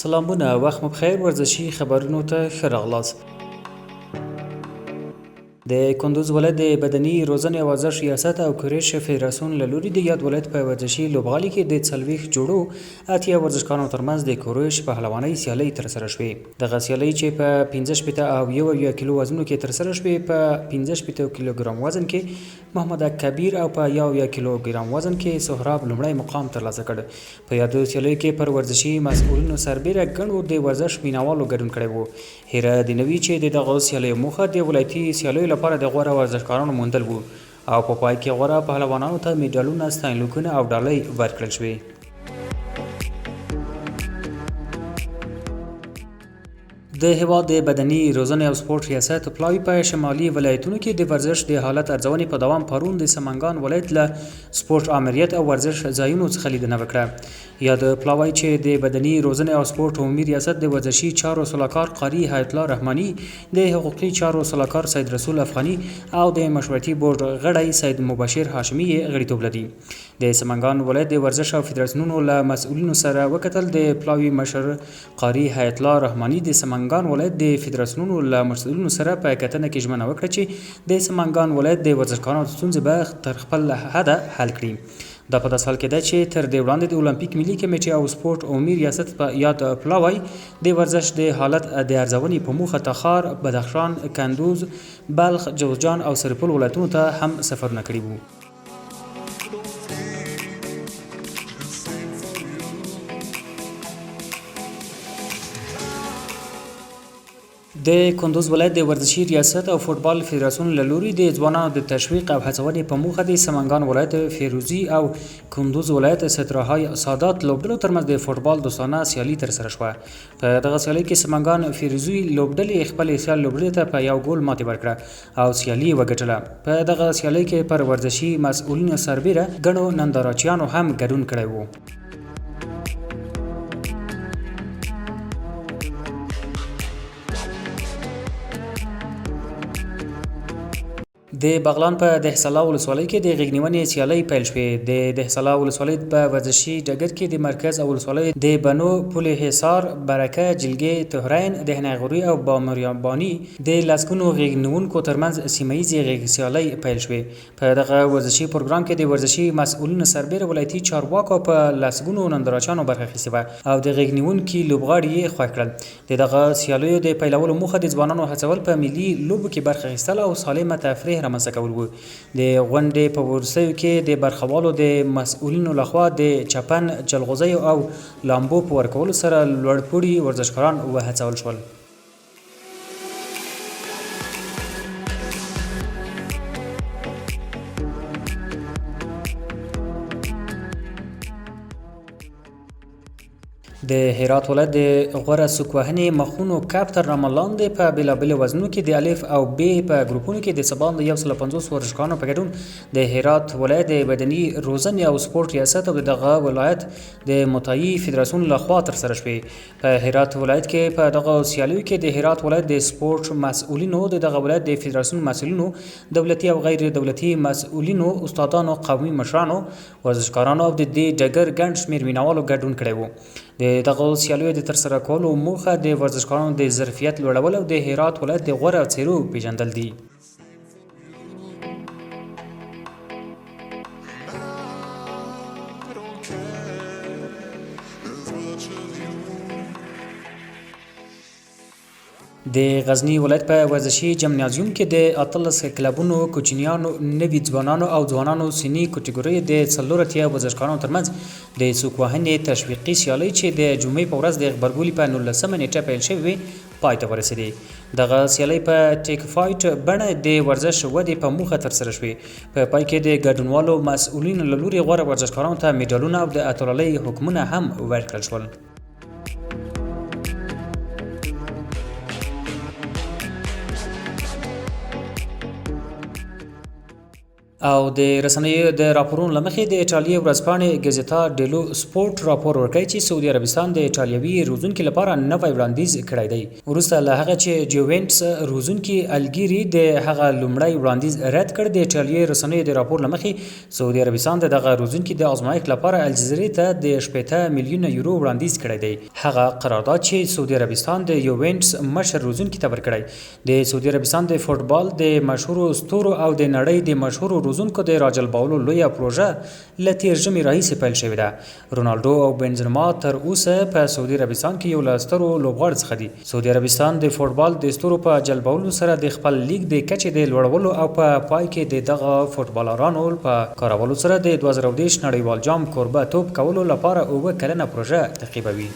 سلامونه وخت مو بخیر ورزشي خبرونو ته ښه راغلاست. د کندوز ولایت د بدني روزنې او ورزش ریاست او کرېش فدراسیون له لوري د یاد ولایت په ورزشي لوبغالي کې د 40 جوړو اتیا ورزشکارانو ترمنځ د کوروش پهلوانۍ سیالۍ ترسره شوې. دغه سیالۍ چې په 15 او 1 کیلو وزنونو کې ترسره شوې، په 15 کیلوګرام وزن کې محمد کبیر او په 1 کیلوګرام وزن کې سهراب لومړی مقام ترلاسه کړ. په یادو سیالیو کې پر ورزشي مسؤلینو سربیره ګڼو د ورزش مینوالو ګډون کړی و. هیره د نوي چې د دغه سیالیو موخه د ولایتي سیالیو لپاره د غوره ورزشکارانو موندل وو او په پای کې غوره پهلوانانو ته میډالونه، ستاینلیکونه او ډالۍ ورکړل شوې. د هیواد د بدني روزنې او سپورت ریاست پلاوی په شمالي ولایتونو کې د ورزش د حالت ارزونې په دوام پرون د سمنګان ولایت له سپورت امریت او ورزش ځایونو څخه لیدنه وکړه. یا د پلاوی چې د بدني روزنې او سپورت عمومي ریاست د ورزشي چارو سلاکار قاری حیات الله رحماني، د حقوقي چارو سلاکار سید رسول افغاني او د مشورتي بورډ غړی سید مبشر هاشمي غړیتوب لري. د سمنګان ولایت د ورزش او فدراسیونونو له مسؤلینو سره وکتل. د پلاوی مشر قاری حیات الله رحماني د سمنګان ولایت د فدراسیونونو له مسؤلینو سره په کتنه کې ژمنه وکړه چې د سمنګان ولایت د ورزشکارانو ستونزې به تر خپل حده حل کړي. دا په داسې حال کې ده چې تر دې وړاندې د اولمپیک ملي کمیټې او سپورت عمومي ریاست په یاد پلاوی د ورزش د حالت د ارزونې په موخه تخار، بدخشان، کندوز، بلخ، جوزجان او سرپل ولایتونو ته هم سفرونه کړي وو. د کندوز ولایت د ورزشي ریاست او فوټبال فدراسیون له لوري د ځوانانو د تشویق او هڅونې په موخه د سمنګان ولایت فیروزي او کندوز ولایت سترهای سادات لوبډلو ترمنځ د فوټبال دوستانه سیالي ترسره شوه. په دغه سیالۍ کې سمنګان فیروزي لوبډلې خپل سیال لوبډلې ته په 1 ګول ماتې ورکړه او سیالي وګټله. په دغه سیالۍ کې پر ورزشي مسؤلینو سربیره ګڼو نندارچیانو هم ګډون کړی و. د بغلان په دهسلا ولسوالۍ کې د غېږنیونې سیالۍ پیل شوې. د دهسلا ولسوالۍ په ورزشي ډګر کې د مرکز او ولسوالۍ د بنو، پل حصار، برکه، جلګې، طهرین، دهنغوري او بامیربانی د لسګونو غېږنیونکو ترمنځ سیمه ییزې غېږ سیالۍ پیل شوې. په دغه ورزشي پروګرام کې د ورزشي مسؤلینو سربیره ولایتي چارواکو په لسګونو نندارچیانو برخه اخیستې وه او د غېږنیونکي لوبغاړي یې خوښ کړل. د دغه سیالیو د پیلولو موخه د ځوانانو هڅول په ملي لوبو کې برخه اخیستل او سالمه تفریح رامنځته کول وو. د غونډې په وروستیو کې د برخوالو د مسؤلینو لخوا د چپن، جلغوزیو او لامبو په ورکولو سره لوړپوړي ورزشکاران وهڅول شول. د هرات ولایت د غوره سوکوهنې مخونو کپ تر نامه لاندې په بېلابېلو وزنونو کې د الف او ب په ګروپونو کې د سبا د 150 ورزشکارانو په ګډون د هرات ولایت د بدني روزنې او سپورت ریاست او دغه ولایت د متعی فدراسیون لخوا ترسره شوې. په هرات ولایت کې په دغه سیالیو کې د هرات ولایت د سپورت مسؤلینو، د دغه ولایت د فدراسیون مسؤلینو، دولتي او غیر دولتي مسؤلینو، استادانو، قومي مشرانو، ورزشکارانو او د دې ډګر ګڼ شمېر مینوالو ګډون کړی و. د دغه سیالیو د ترسره کولو موخه د ورزشکارانو د ظرفیت لوړول او د هرات ولایت د غوره څېرو پیژندل دي. د غزنی ولایت په ورزشي جمنازیوم کې د 18 کلبونو، کوچنیانو، نوي ځوانانو او ځوانانو سني کټګورۍ د 4 ورزشکارانو ترمنځ د سوکوهنې تشویقي سیالۍ چې د جمعې په ورځ د غبرګولي په 19 نیټه پیل شوې پای ته ورسېدې. دغه سیالۍ په ټیک فایټ بڼه د ورزش ودې په موخه ترسره شوې. په پای کې د ګډونوالو مسؤلینو له لوري غوره ورزشکارانو ته میډالونه او د اتلولۍ حکمونه هم ورکړل شول. او د رسنیو د راپورونو لمخې د ایټالیا ورځپاڼې ګزیتا ډیلو سپورت راپور ورکړی چې سعودي عربستان د ایټالوي روزونکي لپاره نوی وړاندیز کړی دی وروسته له هغه چې جوونټس روزونکي الګيري د هغه لومړی وړاندیز رد کړ د ایټالیا رسنیو د راپور لمخې سعودي عربستان د دغه روزونکي د ازمایښت لپاره الجزیرې ته د 80 میلیونه یورو وړاندیز کړی دی هغه قرارداد چې سعودي عربستان د یوونټس مشر روزونکي ته ورکړی د سعودي عربستان د فوتبال د مشهور ستورو او د نړۍ د مشهور روزونکو د راجلبولو لویه پروژه له تیر ژمي راهیسې پیل شوې ده رونالډو او بنزما تر اوسه په سعودي عربستان کې یو له سترو لوبغاړو څخه دي سعودي عربستان د فوتبال د ستورو په جلبولو سره د خپل لیګ د کچې د لوړولو او په پای کې د دغه فوتبالرانو په کارولو سره د 2010 نړیوال جام کوربه توپ کولو لپاره 9 کلنه پروژه تعقیبوي